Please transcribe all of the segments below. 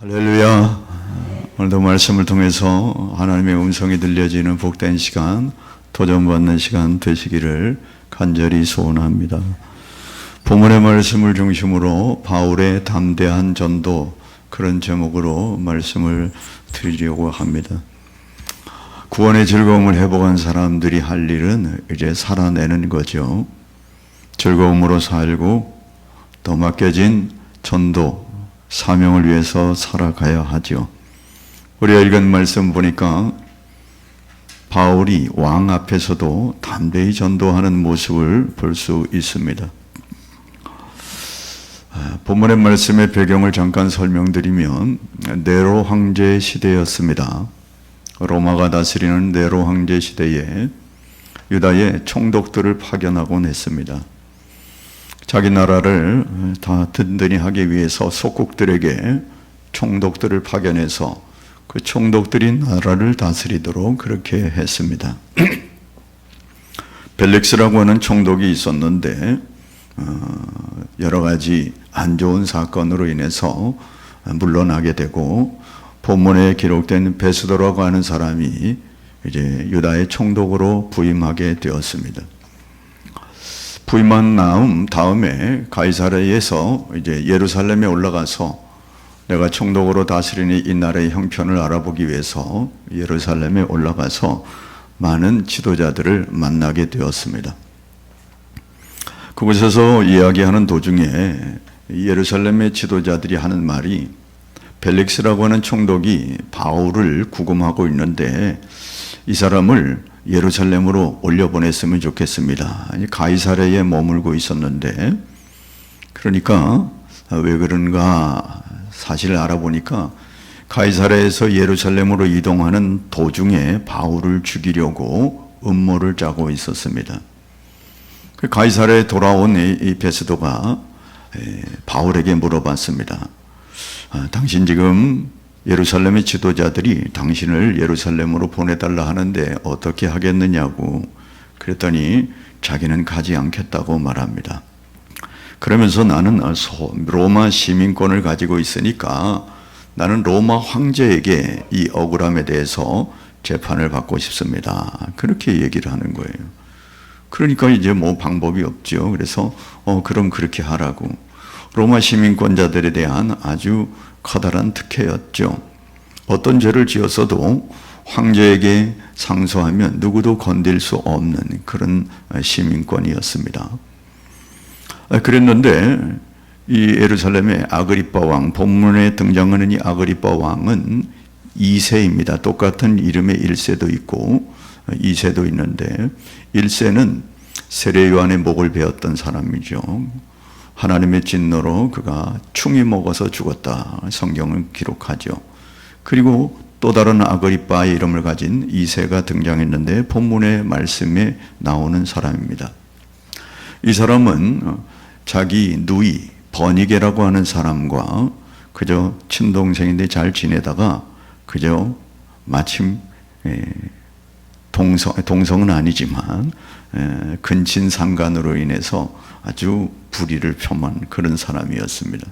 할렐루야. 오늘도 말씀을 통해서 하나님의 음성이 들려지는 복된 시간, 도전받는 시간 되시기를 간절히 소원합니다. 본문의 말씀을 중심으로 바울의 담대한 전도, 그런 제목으로 말씀을 드리려고 합니다. 구원의 즐거움을 회복한 사람들이 할 일은 이제 살아내는 거죠. 즐거움으로 살고 또 맡겨진 전도, 사명을 위해서 살아가야 하죠. 우리가 읽은 말씀 보니까 바울이 왕 앞에서도 담대히 전도하는 모습을 볼 수 있습니다. 본문의 말씀의 배경을 잠깐 설명드리면 네로 황제 시대였습니다. 로마가 다스리는 네로 황제 시대에 유다에 총독들을 파견하곤 했습니다. 자기 나라를 다 든든히 하기 위해서 속국들에게 총독들을 파견해서 그 총독들이 나라를 다스리도록 그렇게 했습니다. 벨릭스라고 하는 총독이 있었는데 여러 가지 안 좋은 사건으로 인해서 물러나게 되고, 본문에 기록된 베스도라고 하는 사람이 이제 유다의 총독으로 부임하게 되었습니다. 부임한 다음에 가이사랴에서 이제 예루살렘에 올라가서 내가 총독으로 다스리는 이 나라의 형편을 알아보기 위해서 예루살렘에 올라가서 많은 지도자들을 만나게 되었습니다. 그곳에서 이야기하는 도중에 예루살렘의 지도자들이 하는 말이, 벨릭스라고 하는 총독이 바울을 구금하고 있는데 이 사람을 예루살렘으로 올려보냈으면 좋겠습니다. 가이사랴에 머물고 있었는데, 그러니까 왜 그런가 사실을 알아보니까 가이사랴에서 예루살렘으로 이동하는 도중에 바울을 죽이려고 음모를 짜고 있었습니다. 가이사랴에 돌아온 이 베스도가 바울에게 물어봤습니다. 당신 지금 예루살렘의 지도자들이 당신을 예루살렘으로 보내달라 하는데 어떻게 하겠느냐고. 그랬더니 자기는 가지 않겠다고 말합니다. 그러면서 나는 로마 시민권을 가지고 있으니까 나는 로마 황제에게 이 억울함에 대해서 재판을 받고 싶습니다. 그렇게 얘기를 하는 거예요. 그러니까 이제 뭐 방법이 없죠. 그래서 그럼 그렇게 하라고. 로마 시민권자들에 대한 아주 커다란 특혜였죠. 어떤 죄를 지었어도 황제에게 상소하면 누구도 건들 수 없는 그런 시민권이었습니다. 그랬는데 이 예루살렘의 아그리빠 왕, 본문에 등장하는 이 아그리빠 왕은 2세입니다. 똑같은 이름의 1세도 있고 2세도 있는데, 1세는 세례 요한의 목을 베었던 사람이죠. 하나님의 진노로 그가 충이 먹어서 죽었다, 성경은 기록하죠. 그리고 또 다른 아그리빠의 이름을 가진 2세가 등장했는데 본문의 말씀에 나오는 사람입니다. 이 사람은 자기 누이 버니게라고 하는 사람과 그저 친동생인데 잘 지내다가 그저 마침 동성은 아니지만 근친상간으로 인해서 아주 불의를 표한 그런 사람이었습니다.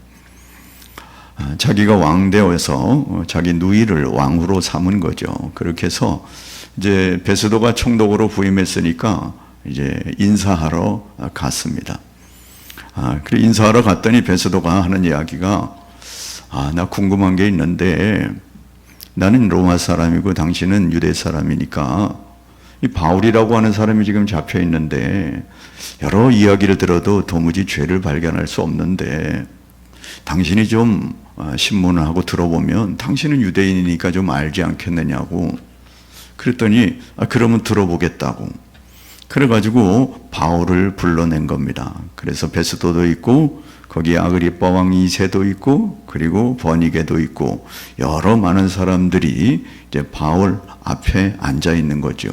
자기가 왕되어서 자기 누이를 왕후로 삼은 거죠. 그렇게 해서 이제 베스도가 총독으로 부임했으니까 이제 인사하러 갔습니다. 그래 인사하러 갔더니 베스도가 하는 이야기가, 나 궁금한 게 있는데 나는 로마 사람이고 당신은 유대 사람이니까 이 바울이라고 하는 사람이 지금 잡혀 있는데 여러 이야기를 들어도 도무지 죄를 발견할 수 없는데 당신이 좀 신문을 하고 들어보면 당신은 유대인이니까 좀 알지 않겠느냐고. 그랬더니 그러면 들어보겠다고. 그래가지고 바울을 불러낸 겁니다. 그래서 베스도도 있고 거기에 아그리빠 왕 2세도 있고 그리고 버니게도 있고 여러 많은 사람들이 이제 바울 앞에 앉아 있는 거죠.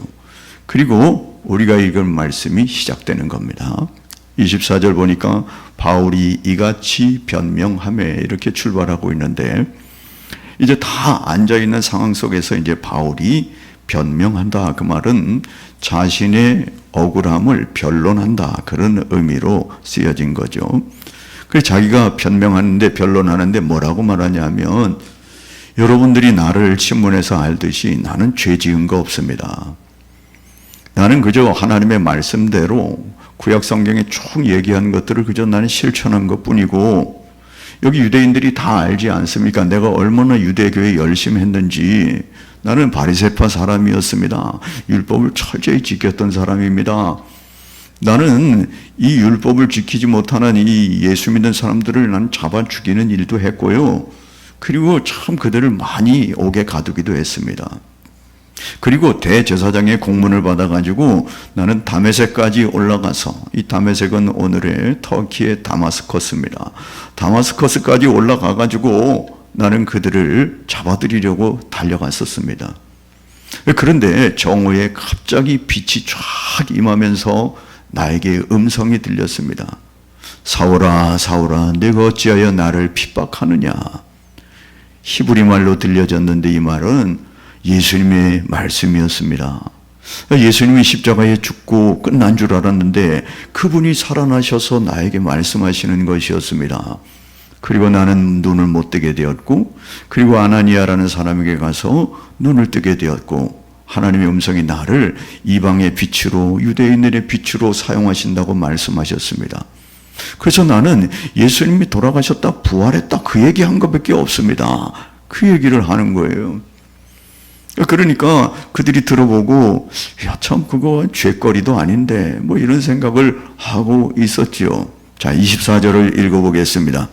그리고 우리가 읽은 말씀이 시작되는 겁니다. 24절 보니까 바울이 이같이 변명하며 이렇게 출발하고 있는데, 이제 다 앉아있는 상황 속에서 이제 바울이 변명한다. 그 말은 자신의 억울함을 변론한다. 그런 의미로 쓰여진 거죠. 그래서 자기가 변명하는데 변론하는데 뭐라고 말하냐면 여러분들이 나를 신문에서 알듯이 나는 죄 지은 거 없습니다. 나는 그저 하나님의 말씀대로 구약 성경에 쭉 얘기한 것들을 그저 나는 실천한 것뿐이고, 여기 유대인들이 다 알지 않습니까? 내가 얼마나 유대교에 열심히 했는지. 나는 바리새파 사람이었습니다. 율법을 철저히 지켰던 사람입니다. 나는 이 율법을 지키지 못하는 이 예수 믿는 사람들을 난 잡아 죽이는 일도 했고요. 그리고 참 그들을 많이 옥에 가두기도 했습니다. 그리고 대제사장의 공문을 받아가지고 나는 다메섹까지 올라가서, 이 다메섹은 오늘의 터키의 다마스커스입니다. 다마스커스까지 올라가가지고 나는 그들을 잡아들이려고 달려갔었습니다. 그런데 정오에 갑자기 빛이 쫙 임하면서 나에게 음성이 들렸습니다. 사울아, 사울아, 네가 어찌하여 나를 핍박하느냐. 히브리 말로 들려졌는데 이 말은 예수님의 말씀이었습니다. 예수님이 십자가에 죽고 끝난 줄 알았는데 그분이 살아나셔서 나에게 말씀하시는 것이었습니다. 그리고 나는 눈을 못 뜨게 되었고, 그리고 아나니아라는 사람에게 가서 눈을 뜨게 되었고, 하나님의 음성이 나를 이방의 빛으로, 유대인들의 빛으로 사용하신다고 말씀하셨습니다. 그래서 나는 예수님이 돌아가셨다, 부활했다, 그 얘기한 것밖에 없습니다. 그 얘기를 하는 거예요. 그러니까 그들이 들어보고, 야, 참 그거 죄거리도 아닌데 뭐 이런 생각을 하고 있었죠. 자, 24절을 읽어보겠습니다.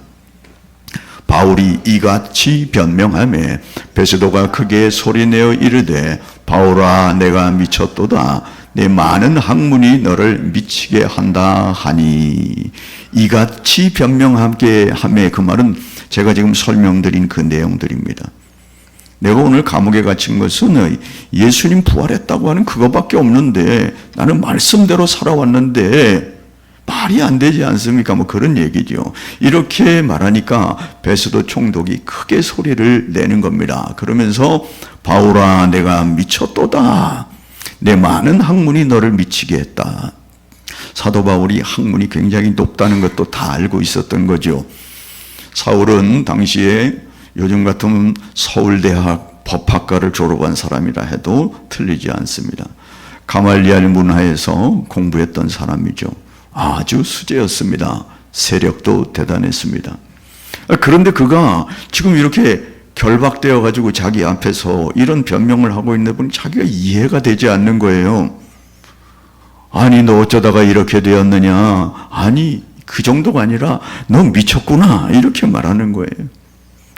바울이 이같이 변명하며 베스도가 크게 소리내어 이르되, 바울아, 내가 미쳤도다. 내 많은 학문이 너를 미치게 한다 하니. 이같이 변명하게 하며, 그 말은 제가 지금 설명드린 그 내용들입니다. 내가 오늘 감옥에 갇힌 것은 예수님 부활했다고 하는 그것밖에 없는데, 나는 말씀대로 살아왔는데 말이 안 되지 않습니까? 뭐 그런 얘기죠. 이렇게 말하니까 베스도 총독이 크게 소리를 내는 겁니다. 그러면서 바울아, 내가 미쳤도다. 내 많은 학문이 너를 미치게 했다. 사도 바울이 학문이 굉장히 높다는 것도 다 알고 있었던 거죠. 사울은 당시에 요즘 같으면 서울대학 법학과를 졸업한 사람이라 해도 틀리지 않습니다. 가말리알 문화에서 공부했던 사람이죠. 아주 수재였습니다. 세력도 대단했습니다. 그런데 그가 지금 이렇게 결박되어 가지고 자기 앞에서 이런 변명을 하고 있는 분, 자기가 이해가 되지 않는 거예요. 아니, 너 어쩌다가 이렇게 되었느냐. 아니, 그 정도가 아니라 너 미쳤구나, 이렇게 말하는 거예요.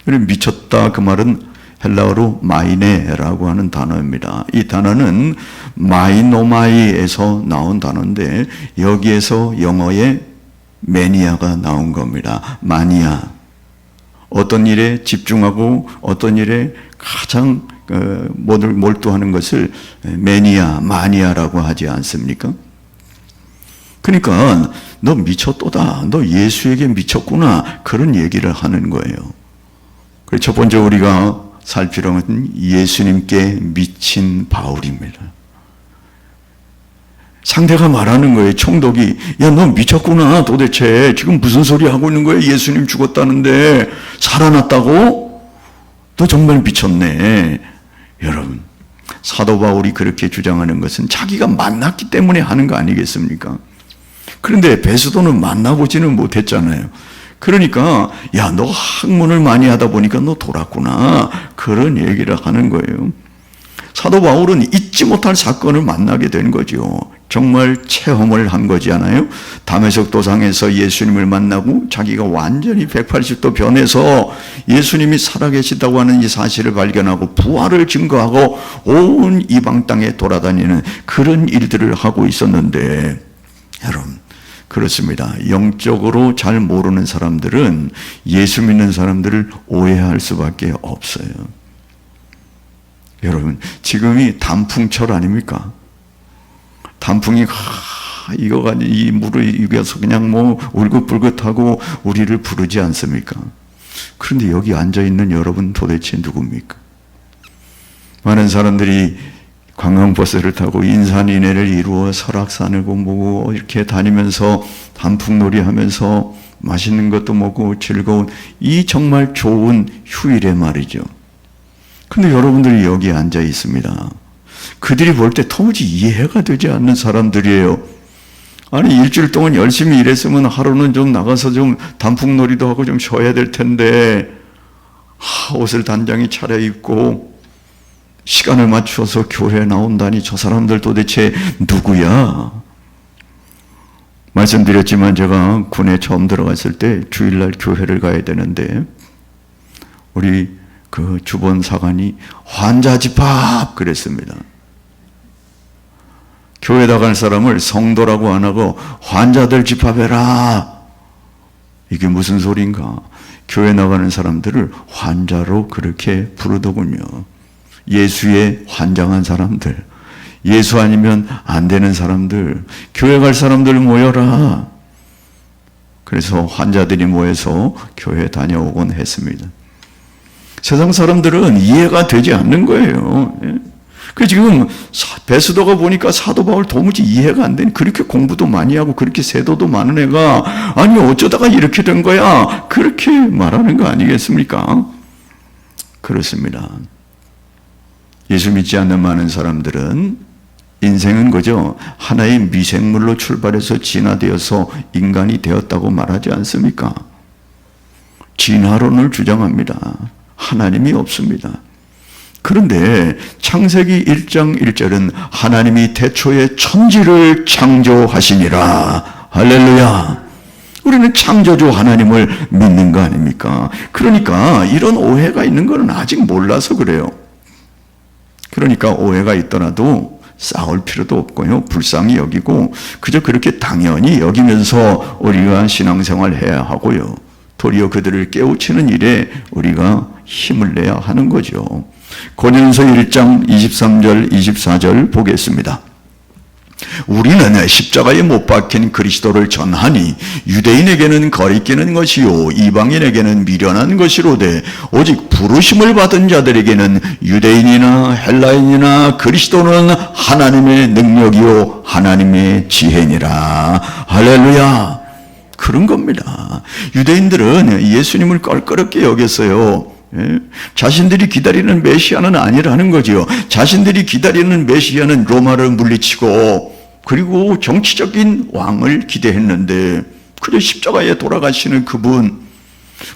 그리고 미쳤다, 그 말은 헬라어로 마이네라고 하는 단어입니다. 이 단어는 마이노마이에서 나온 단어인데, 여기에서 영어의 매니아가 나온 겁니다. 마니아. 어떤 일에 집중하고 어떤 일에 가장 몰두하는 것을 매니아, 마니아라고 하지 않습니까? 그러니까 너 미쳤도다, 너 예수에게 미쳤구나, 그런 얘기를 하는 거예요. 그래서 첫 번째 우리가 살 필요는 예수님께 미친 바울입니다. 상대가 말하는 거예요. 총독이, 야, 너 미쳤구나. 도대체 지금 무슨 소리 하고 있는 거야? 예수님 죽었다는데 살아났다고? 너 정말 미쳤네. 여러분, 사도 바울이 그렇게 주장하는 것은 자기가 만났기 때문에 하는 거 아니겠습니까? 그런데 베스도는 만나보지는 못했잖아요. 그러니까, 야, 너 학문을 많이 하다 보니까 너 돌았구나, 그런 얘기를 하는 거예요. 사도 바울은 잊지 못할 사건을 만나게 된 거죠. 정말 체험을 한 거잖아요. 다메섹 도상에서 예수님을 만나고 자기가 완전히 180도 변해서 예수님이 살아계시다고 하는 이 사실을 발견하고 부활을 증거하고 온 이방 땅에 돌아다니는 그런 일들을 하고 있었는데, 여러분, 그렇습니다. 영적으로 잘 모르는 사람들은 예수 믿는 사람들을 오해할 수밖에 없어요. 여러분, 지금이 단풍철 아닙니까? 단풍이 이거가 이 물을 이겨서 그냥 뭐 울긋불긋하고 우리를 부르지 않습니까? 그런데 여기 앉아 있는 여러분 도대체 누굽니까? 많은 사람들이 관광버스를 타고 인산인해를 이루어 설악산을 보고 이렇게 다니면서 단풍놀이 하면서 맛있는 것도 먹고 즐거운 이 정말 좋은 휴일에 말이죠. 근데 여러분들이 여기에 앉아 있습니다. 그들이 볼 때 도무지 이해가 되지 않는 사람들이에요. 아니, 일주일 동안 열심히 일했으면 하루는 좀 나가서 좀 단풍놀이도 하고 좀 쉬어야 될 텐데, 옷을 단장히 차려입고 시간을 맞춰서 교회에 나온다니 저 사람들 도대체 누구야? 말씀드렸지만 제가 군에 처음 들어갔을 때 주일날 교회를 가야 되는데 우리 그 주본 사관이 환자 집합 그랬습니다. 교회 나갈 사람을 성도라고 안 하고 환자들 집합해라. 이게 무슨 소린가? 교회 나가는 사람들을 환자로 그렇게 부르더군요. 예수에 환장한 사람들, 예수 아니면 안 되는 사람들, 교회 갈 사람들 모여라. 그래서 환자들이 모여서 교회 다녀오곤 했습니다. 세상 사람들은 이해가 되지 않는 거예요. 그 지금 베스도가 보니까 사도 바울 도무지 이해가 안 되니 그렇게 공부도 많이 하고 그렇게 세도도 많은 애가 아니 어쩌다가 이렇게 된 거야 그렇게 말하는 거 아니겠습니까? 그렇습니다. 예수 믿지 않는 많은 사람들은 인생은 그저 하나의 미생물로 출발해서 진화되어서 인간이 되었다고 말하지 않습니까? 진화론을 주장합니다. 하나님이 없습니다. 그런데 창세기 1장 1절은 하나님이 태초에 천지를 창조하시니라. 할렐루야. 우리는 창조주 하나님을 믿는 거 아닙니까? 그러니까 이런 오해가 있는 것은 아직 몰라서 그래요. 그러니까 오해가 있더라도 싸울 필요도 없고요. 불쌍히 여기고 그저 그렇게 당연히 여기면서 우리가 신앙생활 해야 하고요. 도리어 그들을 깨우치는 일에 우리가 힘을 내야 하는 거죠. 고린도서 1장 23절 24절 보겠습니다. 우리는 십자가에 못 박힌 그리스도를 전하니 유대인에게는 거리끼는 것이요 이방인에게는 미련한 것이로되 오직 부르심을 받은 자들에게는 유대인이나 헬라인이나 그리스도는 하나님의 능력이요 하나님의 지혜니라. 할렐루야. 그런 겁니다. 유대인들은 예수님을 껄끄럽게 여겼어요. 자신들이 기다리는 메시아는 아니라는 거지요. 자신들이 기다리는 메시아는 로마를 물리치고 그리고 정치적인 왕을 기대했는데 그저 십자가에 돌아가시는 그분,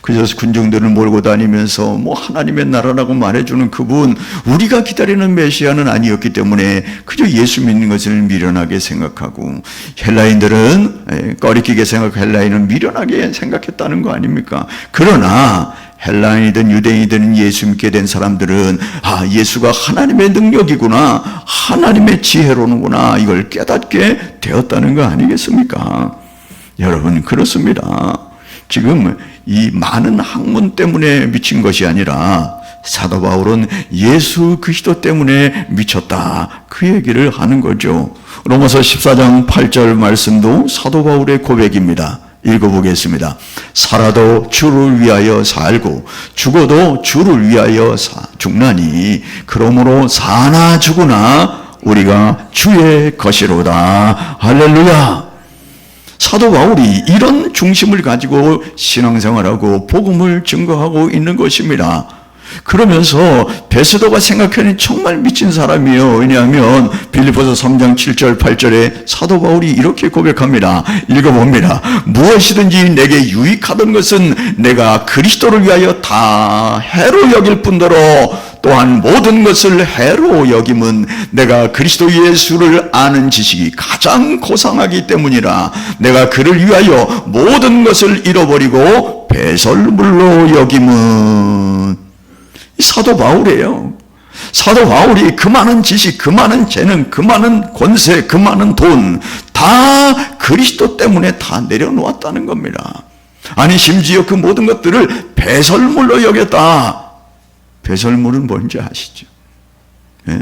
그저 군중들을 몰고 다니면서 뭐 하나님의 나라라고 말해주는 그분, 우리가 기다리는 메시아는 아니었기 때문에 그저 예수 믿는 것을 미련하게 생각하고 헬라인들은 꺼리끼게 생각하고 헬라인은 미련하게 생각했다는 거 아닙니까? 그러나 헬라인이든 유대인이든 예수 믿게 된 사람들은 예수가 하나님의 능력이구나, 하나님의 지혜로는구나, 이걸 깨닫게 되었다는 거 아니겠습니까? 여러분, 그렇습니다. 지금 이 많은 학문 때문에 미친 것이 아니라 사도 바울은 예수 그리스도 때문에 미쳤다, 그 얘기를 하는 거죠. 로마서 14장 8절 말씀도 사도 바울의 고백입니다. 읽어보겠습니다. 살아도 주를 위하여 살고 죽어도 주를 위하여 죽나니 그러므로 사나 죽으나 우리가 주의 것이로다. 할렐루야. 사도 바울이 이런 중심을 가지고 신앙생활하고 복음을 증거하고 있는 것입니다. 그러면서 베스도가 생각하는 정말 미친 사람이에요. 왜냐하면 빌립보서 3장 7절 8절에 사도 바울이 이렇게 고백합니다. 읽어봅니다. 무엇이든지 내게 유익하던 것은 내가 그리스도를 위하여 다 해로 여길 뿐더러 또한 모든 것을 해로 여김은 내가 그리스도 예수를 아는 지식이 가장 고상하기 때문이라. 내가 그를 위하여 모든 것을 잃어버리고 배설물로 여김은. 사도 바울이에요. 사도 바울이 그 많은 지식, 그 많은 재능, 그 많은 권세, 그 많은 돈 다 그리스도 때문에 다 내려놓았다는 겁니다. 아니 심지어 그 모든 것들을 배설물로 여겼다. 배설물은 뭔지 아시죠? 예?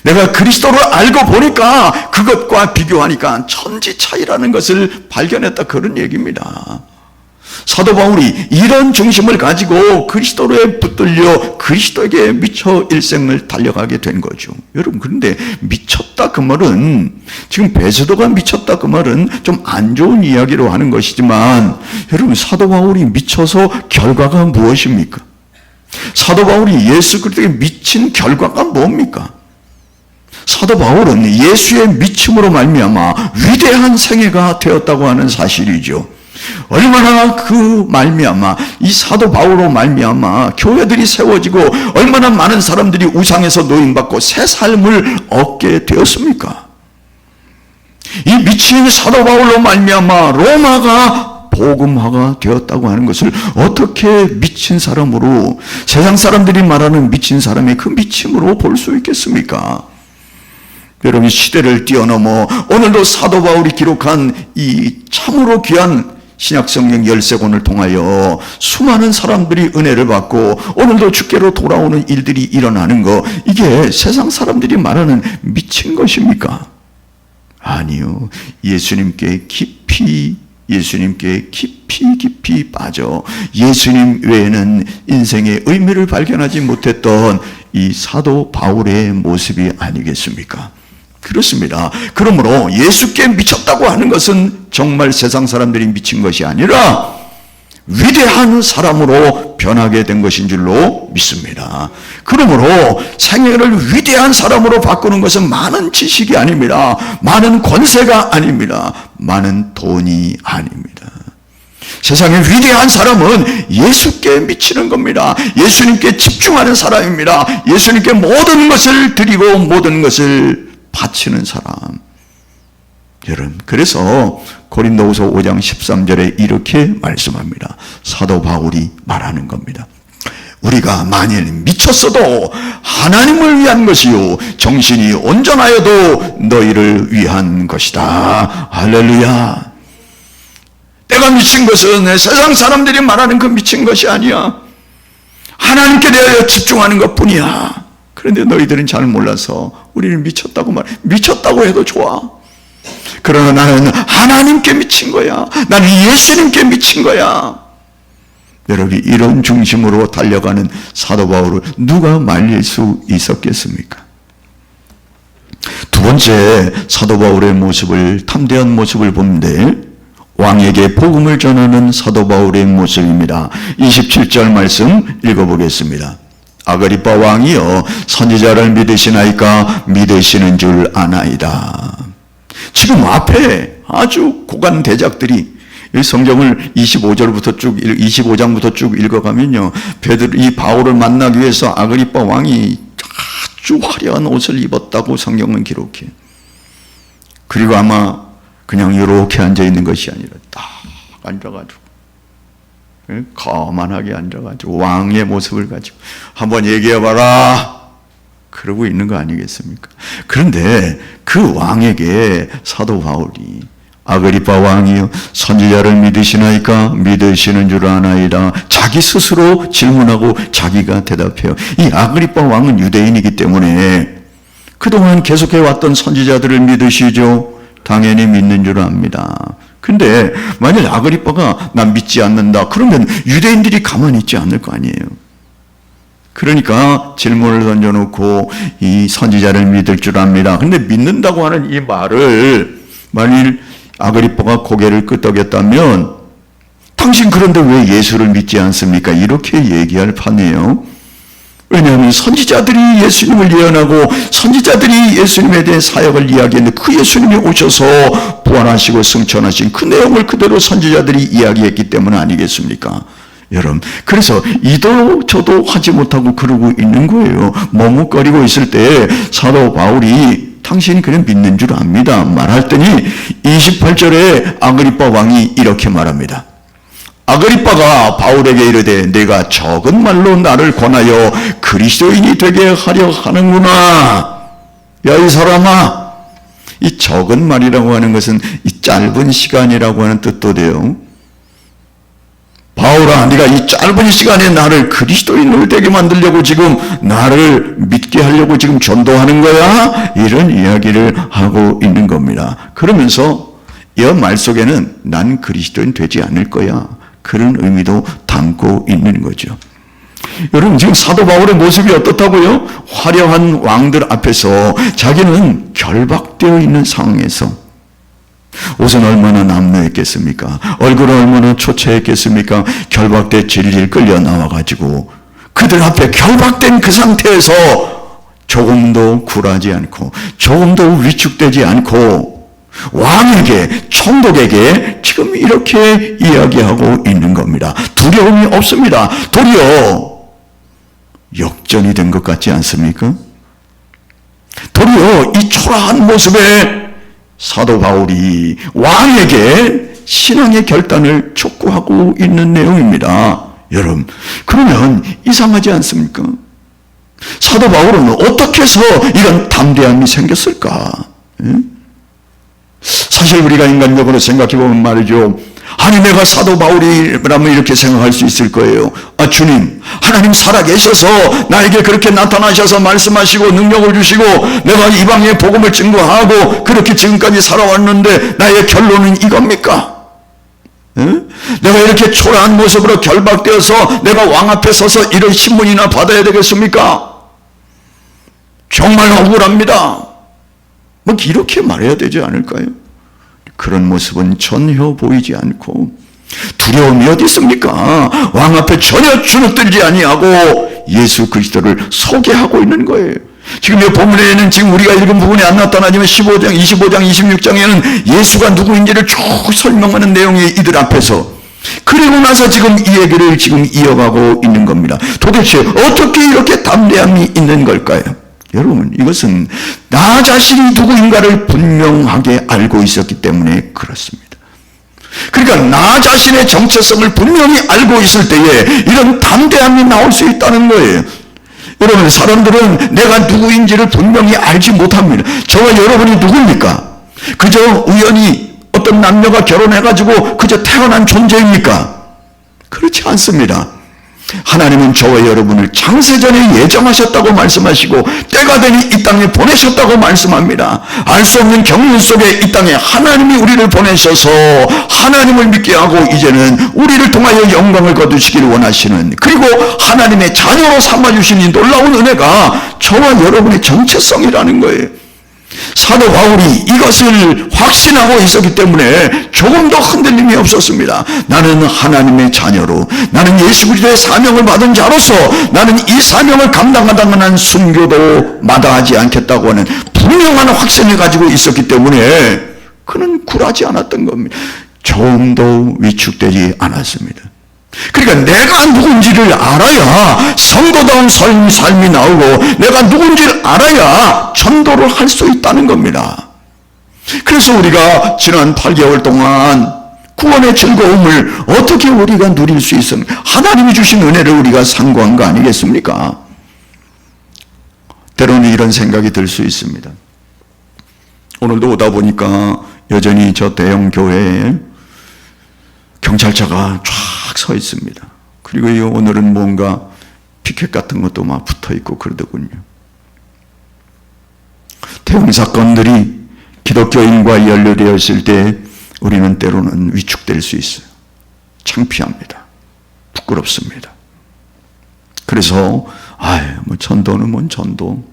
내가 그리스도를 알고 보니까 그것과 비교하니까 천지 차이라는 것을 발견했다, 그런 얘기입니다. 사도 바울이 이런 중심을 가지고 그리스도에 붙들려 그리스도에게 미쳐 일생을 달려가게 된 거죠. 여러분, 그런데 미쳤다 그 말은, 지금 베스도가 미쳤다 그 말은 좀 안 좋은 이야기로 하는 것이지만, 여러분, 사도 바울이 미쳐서 결과가 무엇입니까? 사도 바울이 예수 그리스도에 미친 결과가 뭡니까? 사도 바울은 예수의 미침으로 말미암아 위대한 생애가 되었다고 하는 사실이죠. 얼마나 그 말미암아 이 사도 바울로 말미암아 교회들이 세워지고 얼마나 많은 사람들이 우상에서 노임받고 새 삶을 얻게 되었습니까? 이 미친 사도 바울로 말미암아 로마가 복음화가 되었다고 하는 것을 어떻게 미친 사람으로, 세상 사람들이 말하는 미친 사람의 그 미침으로 볼 수 있겠습니까? 여러분, 시대를 뛰어넘어 오늘도 사도 바울이 기록한 이 참으로 귀한 신약성경 13권을 통하여 수많은 사람들이 은혜를 받고 오늘도 주께로 돌아오는 일들이 일어나는 거, 이게 세상 사람들이 말하는 미친 것입니까? 아니요. 예수님께 깊이 빠져 예수님 외에는 인생의 의미를 발견하지 못했던 이 사도 바울의 모습이 아니겠습니까? 그렇습니다. 그러므로 예수께 미쳤다고 하는 것은 정말 세상 사람들이 미친 것이 아니라 위대한 사람으로 변하게 된 것인 줄로 믿습니다. 그러므로 생애를 위대한 사람으로 바꾸는 것은 많은 지식이 아닙니다. 많은 권세가 아닙니다. 많은 돈이 아닙니다. 세상의 위대한 사람은 예수께 미치는 겁니다. 예수님께 집중하는 사람입니다. 예수님께 모든 것을 드리고 모든 것을 바치는 사람. 여러분, 그래서 고린도후서 5장 13절에 이렇게 말씀합니다. 사도 바울이 말하는 겁니다. 우리가 만일 미쳤어도 하나님을 위한 것이요 정신이 온전하여도 너희를 위한 것이다. 할렐루야. 내가 미친 것은 세상 사람들이 말하는 그 미친 것이 아니야. 하나님께 대하여 집중하는 것뿐이야. 그런데 너희들은 잘 몰라서 우리는 미쳤다고 해도 좋아. 그러나 나는 하나님께 미친 거야. 나는 예수님께 미친 거야. 여러분, 이런 중심으로 달려가는 사도 바울을 누가 말릴 수 있었겠습니까? 두 번째, 사도 바울의 모습을, 탐대한 모습을 보는데 왕에게 복음을 전하는 사도 바울의 모습입니다. 27절 말씀 읽어보겠습니다. 아그리빠 왕이여, 선지자를 믿으시나이까? 믿으시는 줄 아나이다. 지금 앞에 아주 고관 대작들이 성경을 25장부터 쭉 읽어가면요, 이 바울을 만나기 위해서 아그리빠 왕이 아주 화려한 옷을 입었다고 성경은 기록해요. 그리고 아마 그냥 이렇게 앉아 있는 것이 아니라 딱 앉아가지고 거만하게 앉아가지고 왕의 모습을 가지고 한번 얘기해봐라 그러고 있는 거 아니겠습니까? 그런데 그 왕에게 사도 바울이 아그리빠 왕이여, 선지자를 믿으시나이까? 믿으시는 줄 아나이다. 자기 스스로 질문하고 자기가 대답해요. 이 아그리빠 왕은 유대인이기 때문에 그동안 계속해왔던 선지자들을 믿으시죠? 당연히 믿는 줄 압니다. 근데 만약 아그리빠가 난 믿지 않는다 그러면 유대인들이 가만히 있지 않을 거 아니에요. 그러니까 질문을 던져놓고 이 선지자를 믿을 줄 압니다. 근데 믿는다고 하는 이 말을 만일 아그리빠가 고개를 끄덕였다면 당신 그런데 왜 예수를 믿지 않습니까? 이렇게 얘기할 판이에요. 왜냐하면 선지자들이 예수님을 예언하고 선지자들이 예수님에 대한 사역을 이야기했는데 그 예수님이 오셔서 부활하시고 승천하신 그 내용을 그대로 선지자들이 이야기했기 때문 아니겠습니까? 여러분, 그래서 이도 저도 하지 못하고 그러고 있는 거예요. 머뭇거리고 있을 때 사도 바울이 당신이 그냥 믿는 줄 압니다 말할 때니 28절에 아그리빠 왕이 이렇게 말합니다. 아그리빠가 바울에게 이르되 내가 적은 말로 나를 권하여 그리스도인이 되게 하려 하는구나. 야, 이 사람아, 이 적은 말이라고 하는 것은 이 짧은 시간이라고 하는 뜻도 돼요. 바울아, 네가 이 짧은 시간에 나를 그리스도인으로 되게 만들려고 지금 나를 믿게 하려고 지금 전도하는 거야? 이런 이야기를 하고 있는 겁니다. 그러면서 이 말 속에는 난 그리스도인 되지 않을 거야, 그런 의미도 담고 있는 거죠. 여러분, 지금 사도 바울의 모습이 어떻다고요? 화려한 왕들 앞에서 자기는 결박되어 있는 상황에서 옷은 얼마나 남루했겠습니까? 얼굴은 얼마나 초췌했겠습니까? 결박돼 질질 끌려 나와가지고 그들 앞에 결박된 그 상태에서 조금도 굴하지 않고 조금도 위축되지 않고 왕에게, 총독에게 지금 이렇게 이야기하고 있는 겁니다. 두려움이 없습니다. 도리어 역전이 된 것 같지 않습니까? 도리어 이 초라한 모습에 사도 바울이 왕에게 신앙의 결단을 촉구하고 있는 내용입니다. 여러분, 그러면 이상하지 않습니까? 사도 바울은 어떻게 해서 이런 담대함이 생겼을까? 사실 우리가 인간적으로 생각해보면 말이죠, 아니 내가 사도 바울이라면 이렇게 생각할 수 있을 거예요. 아, 주님, 하나님 살아계셔서 나에게 그렇게 나타나셔서 말씀하시고 능력을 주시고 내가 이방의 복음을 증거하고 그렇게 지금까지 살아왔는데 나의 결론은 이겁니까? 내가 이렇게 초라한 모습으로 결박되어서 내가 왕 앞에 서서 이런 신문이나 받아야 되겠습니까? 정말 억울합니다. 뭐 이렇게 말해야 되지 않을까요? 그런 모습은 전혀 보이지 않고 두려움이 어디 있습니까? 왕 앞에 전혀 주눅들지 아니하고 예수 그리스도를 소개하고 있는 거예요. 지금 이 본문에는 지금 우리가 읽은 부분이 안 나타나지만 15장, 25장, 26장에는 예수가 누구인지를 쭉 설명하는 내용이 이들 앞에서, 그리고 나서 지금 이 얘기를 지금 이어가고 있는 겁니다. 도대체 어떻게 이렇게 담대함이 있는 걸까요? 여러분, 이것은 나 자신이 누구인가를 분명하게 알고 있었기 때문에 그렇습니다. 그러니까 나 자신의 정체성을 분명히 알고 있을 때에 이런 담대함이 나올 수 있다는 거예요. 여러분, 사람들은 내가 누구인지를 분명히 알지 못합니다. 저와 여러분이 누굽니까? 그저 우연히 어떤 남녀가 결혼해가지고 그저 태어난 존재입니까? 그렇지 않습니다. 하나님은 저와 여러분을 창세전에 예정하셨다고 말씀하시고 때가 되니 이 땅에 보내셨다고 말씀합니다. 알 수 없는 경륜 속에 이 땅에 하나님이 우리를 보내셔서 하나님을 믿게 하고 이제는 우리를 통하여 영광을 거두시기를 원하시는, 그리고 하나님의 자녀로 삼아주신 이 놀라운 은혜가 저와 여러분의 정체성이라는 거예요. 사도 바울이 이것을 확신하고 있었기 때문에 조금 더 흔들림이 없었습니다. 나는 하나님의 자녀로, 나는 예수 그리스도의 사명을 받은 자로서 나는 이 사명을 감당하다만 한 순교도 마다하지 않겠다고 하는 분명한 확신을 가지고 있었기 때문에 그는 굴하지 않았던 겁니다. 조금도 위축되지 않았습니다. 그러니까 내가 누군지를 알아야 성도다운 삶이 나오고 내가 누군지를 알아야 전도를 할 수 있다는 겁니다. 그래서 우리가 지난 8개월 동안 구원의 즐거움을 어떻게 우리가 누릴 수 있습니까? 하나님이 주신 은혜를 우리가 상고한 거 아니겠습니까? 때로는 이런 생각이 들 수 있습니다. 오늘도 오다 보니까 여전히 저 대형 교회에 경찰차가 쫙 서 있습니다. 그리고 오늘은 뭔가 피켓 같은 것도 막 붙어 있고 그러더군요. 태용 사건들이 기독교인과 연루되어 있을 때 우리는 때로는 위축될 수 있어요. 창피합니다. 부끄럽습니다. 그래서 뭐 전도는 뭔 전도,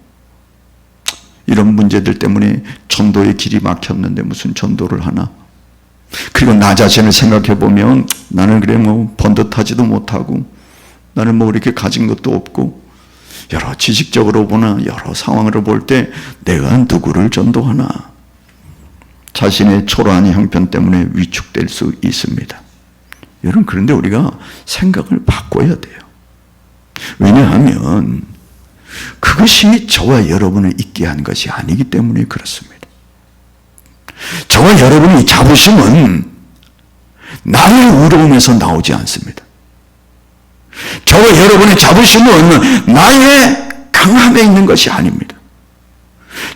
이런 문제들 때문에 전도의 길이 막혔는데 무슨 전도를 하나. 그리고 나 자신을 생각해 보면 나는 그래 뭐 번듯하지도 못하고 나는 뭐 이렇게 가진 것도 없고, 여러 지식적으로 보나 여러 상황으로 볼 때 내가 누구를 전도하나, 자신의 초라한 형편 때문에 위축될 수 있습니다. 여러분, 그런데 우리가 생각을 바꿔야 돼요. 왜냐하면 그것이 저와 여러분을 있게 한 것이 아니기 때문에 그렇습니다. 저와 여러분의 자부심은 나의 의로움에서 나오지 않습니다. 저와 여러분의 자부심은 나의 강함에 있는 것이 아닙니다.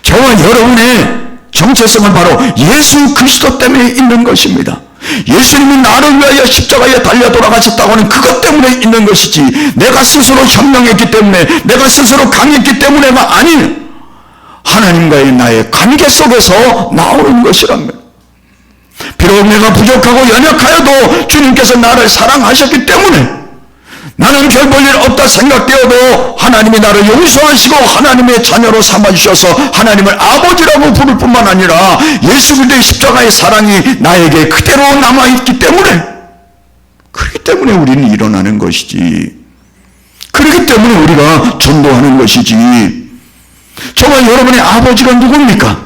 저와 여러분의 정체성은 바로 예수 그리스도 때문에 있는 것입니다. 예수님이 나를 위하여 십자가에 달려 돌아가셨다고 하는 그것 때문에 있는 것이지, 내가 스스로 현명했기 때문에, 내가 스스로 강했기 때문에가 아닌 하나님과의 나의 관계 속에서 나오는 것이랍니다. 비록 내가 부족하고 연약하여도 주님께서 나를 사랑하셨기 때문에 나는 별 볼 일 없다 생각되어도 하나님이 나를 용서하시고 하나님의 자녀로 삼아주셔서 하나님을 아버지라고 부를 뿐만 아니라 예수 그리스도의 십자가의 사랑이 나에게 그대로 남아있기 때문에, 그렇기 때문에 우리는 일어나는 것이지, 그렇기 때문에 우리가 전도하는 것이지. 정말 여러분의 아버지가 누굽니까?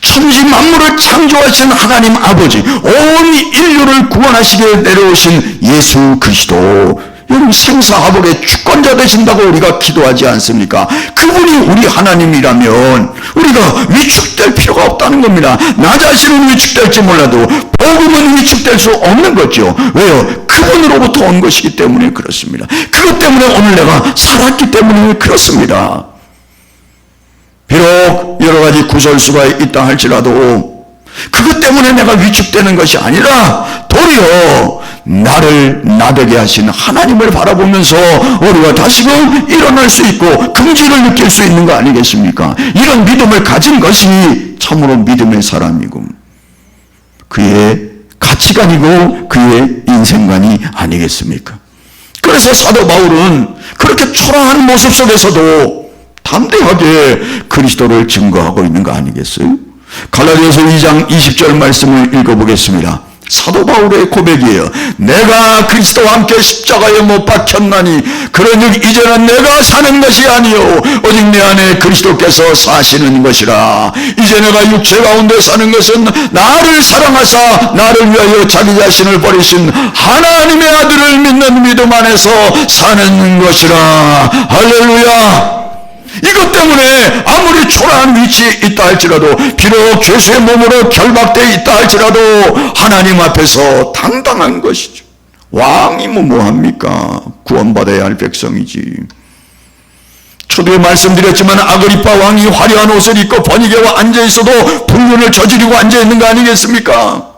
천지 만물을 창조하신 하나님 아버지, 온 인류를 구원하시게 내려오신 예수 그리스도, 여러분 생사화복의 주권자 되신다고 우리가 기도하지 않습니까? 그분이 우리 하나님이라면 우리가 위축될 필요가 없다는 겁니다. 나 자신은 위축될지 몰라도 복음은 위축될 수 없는 거죠. 왜요? 그분으로부터 온 것이기 때문에 그렇습니다. 그것 때문에 오늘 내가 살았기 때문에 그렇습니다. 비록 여러 가지 구설수가 있다 할지라도 그것 때문에 내가 위축되는 것이 아니라 도리어 나를 나되게 하신 하나님을 바라보면서 우리가 다시금 일어날 수 있고 긍지를 느낄 수 있는 거 아니겠습니까? 이런 믿음을 가진 것이 참으로 믿음의 사람이고 그의 가치관이고 그의 인생관이 아니겠습니까? 그래서 사도 바울은 그렇게 초라한 모습 속에서도 담대하게 그리스도를 증거하고 있는 거 아니겠어요? 갈라디아서 2장 20절 말씀을 읽어보겠습니다. 사도 바울의 고백이에요. 내가 그리스도와 함께 십자가에 못 박혔나니 그러니 이제는 내가 사는 것이 아니요 오직 내 안에 그리스도께서 사시는 것이라. 이제 내가 육체 가운데 사는 것은 나를 사랑하사 나를 위하여 자기 자신을 버리신 하나님의 아들을 믿는 믿음 안에서 사는 것이라. 할렐루야. 이것 때문에 아무리 초라한 위치에 있다 할지라도 비록 죄수의 몸으로 결박되어 있다 할지라도 하나님 앞에서 당당한 것이죠. 왕이면 뭐합니까? 구원받아야 할 백성이지. 초두에 말씀드렸지만 아그리파 왕이 화려한 옷을 입고 번이게와 앉아있어도 불륜을 저지르고 앉아있는 거 아니겠습니까?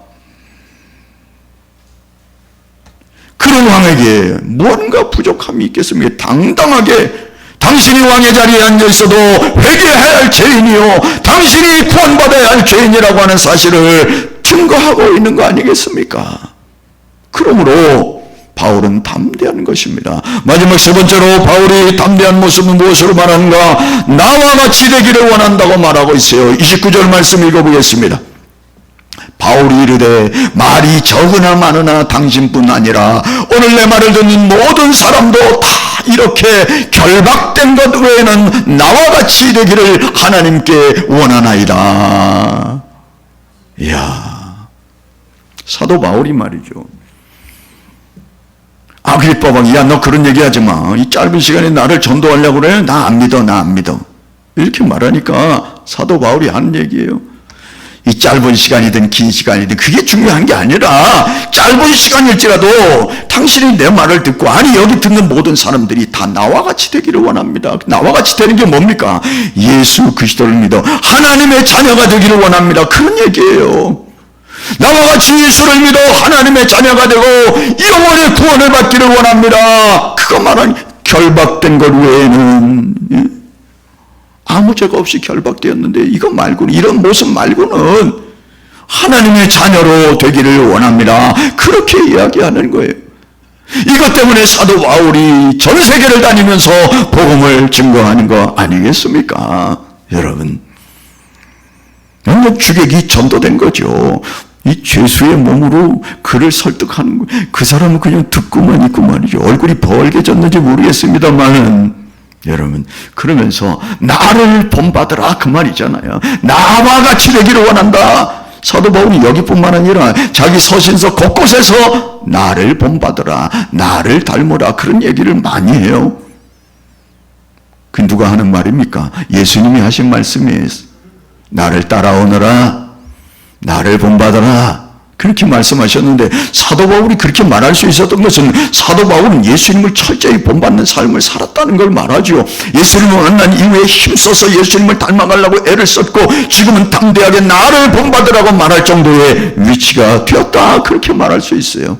그런 왕에게 뭔가 부족함이 있겠습니까? 당당하게 당신이 왕의 자리에 앉아있어도 회개해야 할 죄인이요 당신이 구원받아야 할 죄인이라고 하는 사실을 증거하고 있는 거 아니겠습니까? 그러므로 바울은 담대한 것입니다. 마지막 세 번째로 바울이 담대한 모습은 무엇으로 말하는가? 나와 같이 되기를 원한다고 말하고 있어요. 29절 말씀 읽어보겠습니다. 바울이 이르되 말이 적으나 많으나 당신뿐 아니라 오늘 내 말을 듣는 모든 사람도 다 이렇게 결박된 것 외에는 나와 같이 되기를 하나님께 원하나이다. 이야, 사도 바울이 말이죠. 아그리빠 왕이 야 너 그런 얘기하지 마. 이 짧은 시간에 나를 전도하려고 그래? 나 안 믿어, 나 안 믿어. 이렇게 말하니까 사도 바울이 하는 얘기예요. 이 짧은 시간이든 긴 시간이든 그게 중요한 게 아니라 짧은 시간일지라도 당신이 내 말을 듣고 아니 여기 듣는 모든 사람들이 다 나와 같이 되기를 원합니다. 나와 같이 되는 게 뭡니까? 예수 그리스도를 믿어 하나님의 자녀가 되기를 원합니다. 그런 얘기예요. 나와 같이 예수를 믿어 하나님의 자녀가 되고 영원의 구원을 받기를 원합니다. 그거 말하니 결박된 것 외에는 아무 죄가 없이 결박되었는데 이거 말고는 이런 모습 말고는 하나님의 자녀로 되기를 원합니다. 그렇게 이야기하는 거예요. 이것 때문에 사도 바울이 전 세계를 다니면서 복음을 증거하는 거 아니겠습니까? 여러분, 영역 주객이 전도된 거죠. 이 죄수의 몸으로 그를 설득하는 거. 그 사람은 그냥 듣고만 있고 말이죠. 얼굴이 벌개졌는지 모르겠습니다만 여러분, 그러면서 나를 본받으라 그 말이잖아요. 나와 같이 되기를 원한다. 사도 바울이 여기뿐만 아니라 자기 서신서 곳곳에서 나를 본받으라, 나를 닮으라 그런 얘기를 많이 해요. 그 누가 하는 말입니까? 예수님이 하신 말씀이에요. 나를 따라오너라, 나를 본받아라 그렇게 말씀하셨는데 사도 바울이 그렇게 말할 수 있었던 것은 사도 바울은 예수님을 철저히 본받는 삶을 살았다는 걸 말하죠. 예수님을 만난 이후에 힘써서 예수님을 닮아가려고 애를 썼고 지금은 담대하게 나를 본받으라고 말할 정도의 위치가 되었다 그렇게 말할 수 있어요.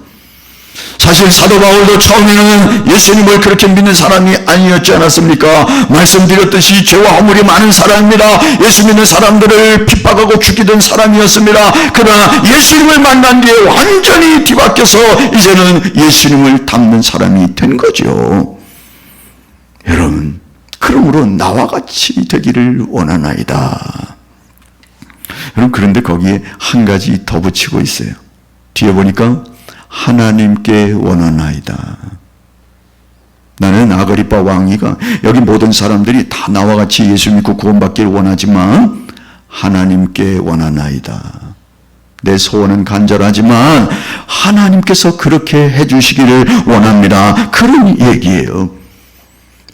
사실 사도 바울도 처음에는 예수님을 그렇게 믿는 사람이 아니었지 않았습니까? 말씀드렸듯이 죄와 허물이 많은 사람입니다. 예수 믿는 사람들을 핍박하고 죽이던 사람이었습니다. 그러나 예수님을 만난 뒤에 완전히 뒤바뀌어서 이제는 예수님을 닮는 사람이 된 거죠. 여러분, 그러므로 나와 같이 되기를 원하나이다. 여러분, 그런데 거기에 한 가지 더 붙이고 있어요. 뒤에 보니까 하나님께 원하나이다. 나는 아그리빠 왕이가 여기 모든 사람들이 다 나와 같이 예수 믿고 구원받기를 원하지만 하나님께 원하나이다. 내 소원은 간절하지만 하나님께서 그렇게 해주시기를 원합니다. 그런 얘기예요.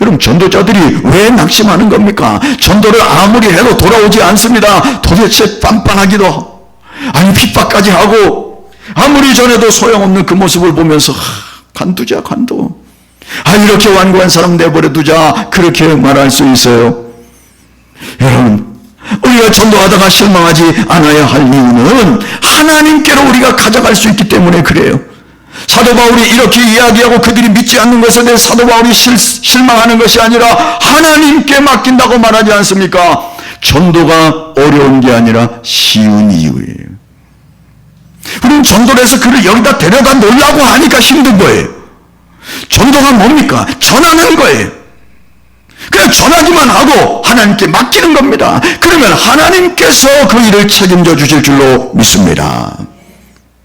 여러분, 전도자들이 왜 낙심하는 겁니까? 전도를 아무리 해도 돌아오지 않습니다. 도대체 빤빤하기도 하고, 아니 핍박까지 하고, 아무리 전해도 소용없는 그 모습을 보면서 관두자, 관두. 이렇게 완고한 사람 내버려 두자, 그렇게 말할 수 있어요. 여러분, 우리가 전도하다가 실망하지 않아야 할 이유는 하나님께로 우리가 가져갈 수 있기 때문에 그래요. 사도 바울이 이렇게 이야기하고 그들이 믿지 않는 것에 대해 사도 바울이 실망하는 것이 아니라 하나님께 맡긴다고 말하지 않습니까? 전도가 어려운 게 아니라 쉬운 이유예요. 우리는 전도를 해서 그를 여기다 데려다 놓으려고 하니까 힘든 거예요. 전도가 뭡니까? 전하는 거예요. 그냥 전하기만 하고 하나님께 맡기는 겁니다. 그러면 하나님께서 그 일을 책임져 주실 줄로 믿습니다.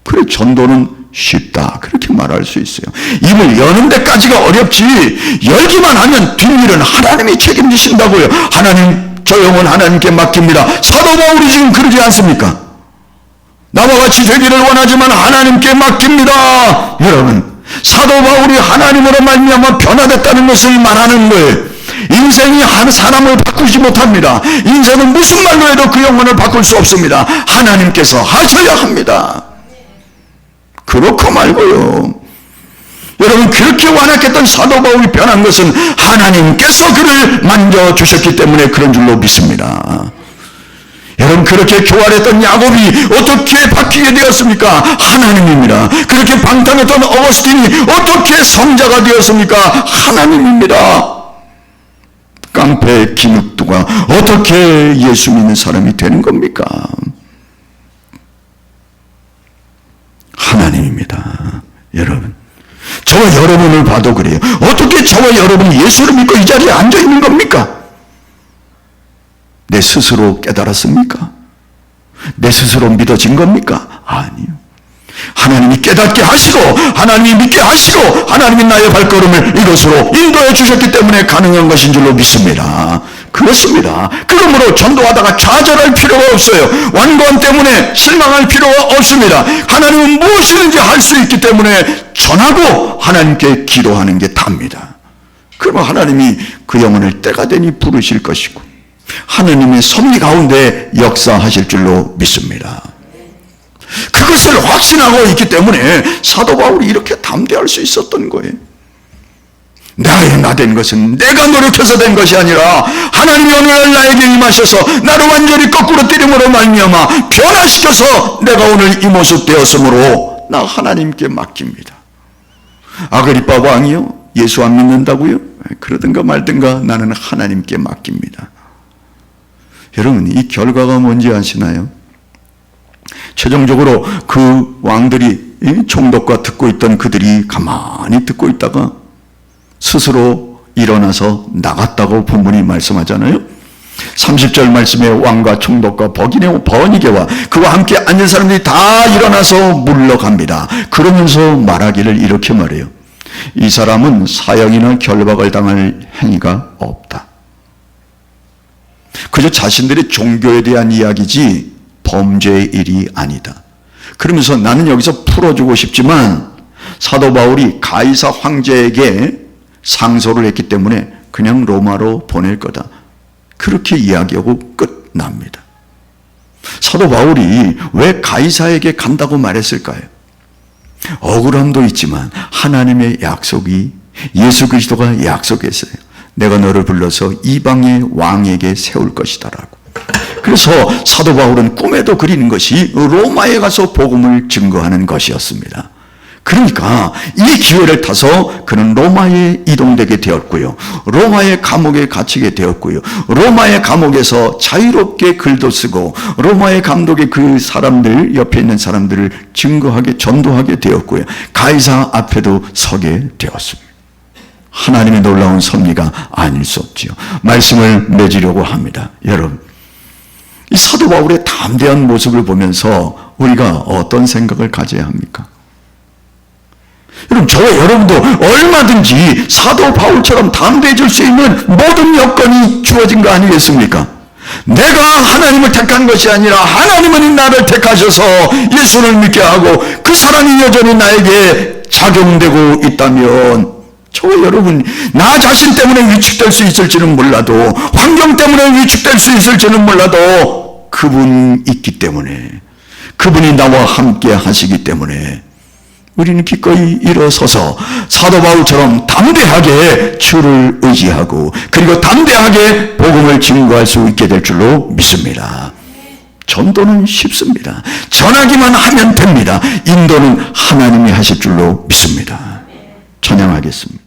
그래, 전도는 쉽다, 그렇게 말할 수 있어요. 입을 여는 데까지가 어렵지, 열기만 하면 뒷일은 하나님이 책임지신다고요. 하나님, 저 영혼 하나님께 맡깁니다. 사도 바울이 지금 그러지 않습니까? 나와 같이 되기를 원하지만 하나님께 맡깁니다. 여러분, 사도 바울이 하나님으로 말미암아 변화됐다는 것을 말하는 거예요. 인생이 한 사람을 바꾸지 못합니다. 인생은 무슨 말로 해도 그 영혼을 바꿀 수 없습니다. 하나님께서 하셔야 합니다. 그렇고 말고요. 여러분, 그렇게 완악했던 사도 바울이 변한 것은 하나님께서 그를 만져주셨기 때문에 그런 줄로 믿습니다. 여러분, 그렇게 교활했던 야곱이 어떻게 바뀌게 되었습니까? 하나님입니다. 그렇게 방탕했던 어거스틴이 어떻게 성자가 되었습니까? 하나님입니다. 깡패 김육두가 어떻게 예수 믿는 사람이 되는 겁니까? 하나님입니다. 여러분, 저와 여러분을 봐도 그래요. 어떻게 저와 여러분이 예수를 믿고 이 자리에 앉아 있는 겁니까? 내 스스로 깨달았습니까? 내 스스로 믿어진 겁니까? 아니요. 하나님이 깨닫게 하시고 하나님이 믿게 하시고 하나님이 나의 발걸음을 이것으로 인도해 주셨기 때문에 가능한 것인 줄로 믿습니다. 그렇습니다. 그러므로 전도하다가 좌절할 필요가 없어요. 완고함 때문에 실망할 필요가 없습니다. 하나님은 무엇이든지 할 수 있기 때문에 전하고 하나님께 기도하는 게 답니다. 그러면 하나님이 그 영혼을 때가 되니 부르실 것이고 하나님의 섭리 가운데 역사하실 줄로 믿습니다. 그것을 확신하고 있기 때문에 사도 바울이 이렇게 담대할 수 있었던 거예요. 나 된 것은 내가 노력해서 된 것이 아니라 하나님이 오늘 나에게 임하셔서 나를 완전히 거꾸로 때림으로 말미암아 변화시켜서 내가 오늘 이 모습 되었으므로 나 하나님께 맡깁니다. 아그리빠 왕이요? 예수 안 믿는다고요? 그러든가 말든가 나는 하나님께 맡깁니다. 여러분, 이 결과가 뭔지 아시나요? 최종적으로 그 왕들이 총독과 듣고 있던 그들이 가만히 듣고 있다가 스스로 일어나서 나갔다고 본문이 말씀하잖아요. 30절 말씀에 왕과 총독과 버니게와 그와 함께 앉은 사람들이 다 일어나서 물러갑니다. 그러면서 말하기를 이렇게 말해요. 이 사람은 사형이나 결박을 당할 행위가 없다. 그저 자신들의 종교에 대한 이야기지 범죄의 일이 아니다. 그러면서 나는 여기서 풀어주고 싶지만 사도 바울이 가이사 황제에게 상소를 했기 때문에 그냥 로마로 보낼 거다. 그렇게 이야기하고 끝납니다. 사도 바울이 왜 가이사에게 간다고 말했을까요? 억울함도 있지만 하나님의 약속이, 예수 그리스도가 약속했어요. 내가 너를 불러서 이방의 왕에게 세울 것이다라고. 그래서 사도 바울은 꿈에도 그리는 것이 로마에 가서 복음을 증거하는 것이었습니다. 그러니까 이 기회를 타서 그는 로마에 이동되게 되었고요. 로마의 감옥에 갇히게 되었고요. 로마의 감옥에서 자유롭게 글도 쓰고 로마의 감독의 그 사람들, 옆에 있는 사람들을 증거하게, 전도하게 되었고요. 가이사 앞에도 서게 되었습니다. 하나님의 놀라운 섭리가 아닐 수 없지요. 말씀을 맺으려고 합니다. 여러분, 이 사도 바울의 담대한 모습을 보면서 우리가 어떤 생각을 가져야 합니까? 여러분, 저와 여러분도 얼마든지 사도 바울처럼 담대해질 수 있는 모든 여건이 주어진 거 아니겠습니까? 내가 하나님을 택한 것이 아니라 하나님은 나를 택하셔서 예수를 믿게 하고 그 사랑이 여전히 나에게 작용되고 있다면, 저와 여러분, 나 자신 때문에 위축될 수 있을지는 몰라도, 환경 때문에 위축될 수 있을지는 몰라도, 그분이 있기 때문에, 그분이 나와 함께 하시기 때문에 우리는 기꺼이 일어서서 사도 바울처럼 담대하게 주를 의지하고, 그리고 담대하게 복음을 증거할 수 있게 될 줄로 믿습니다. 전도는 쉽습니다. 전하기만 하면 됩니다. 인도는 하나님이 하실 줄로 믿습니다. 찬양하겠습니다.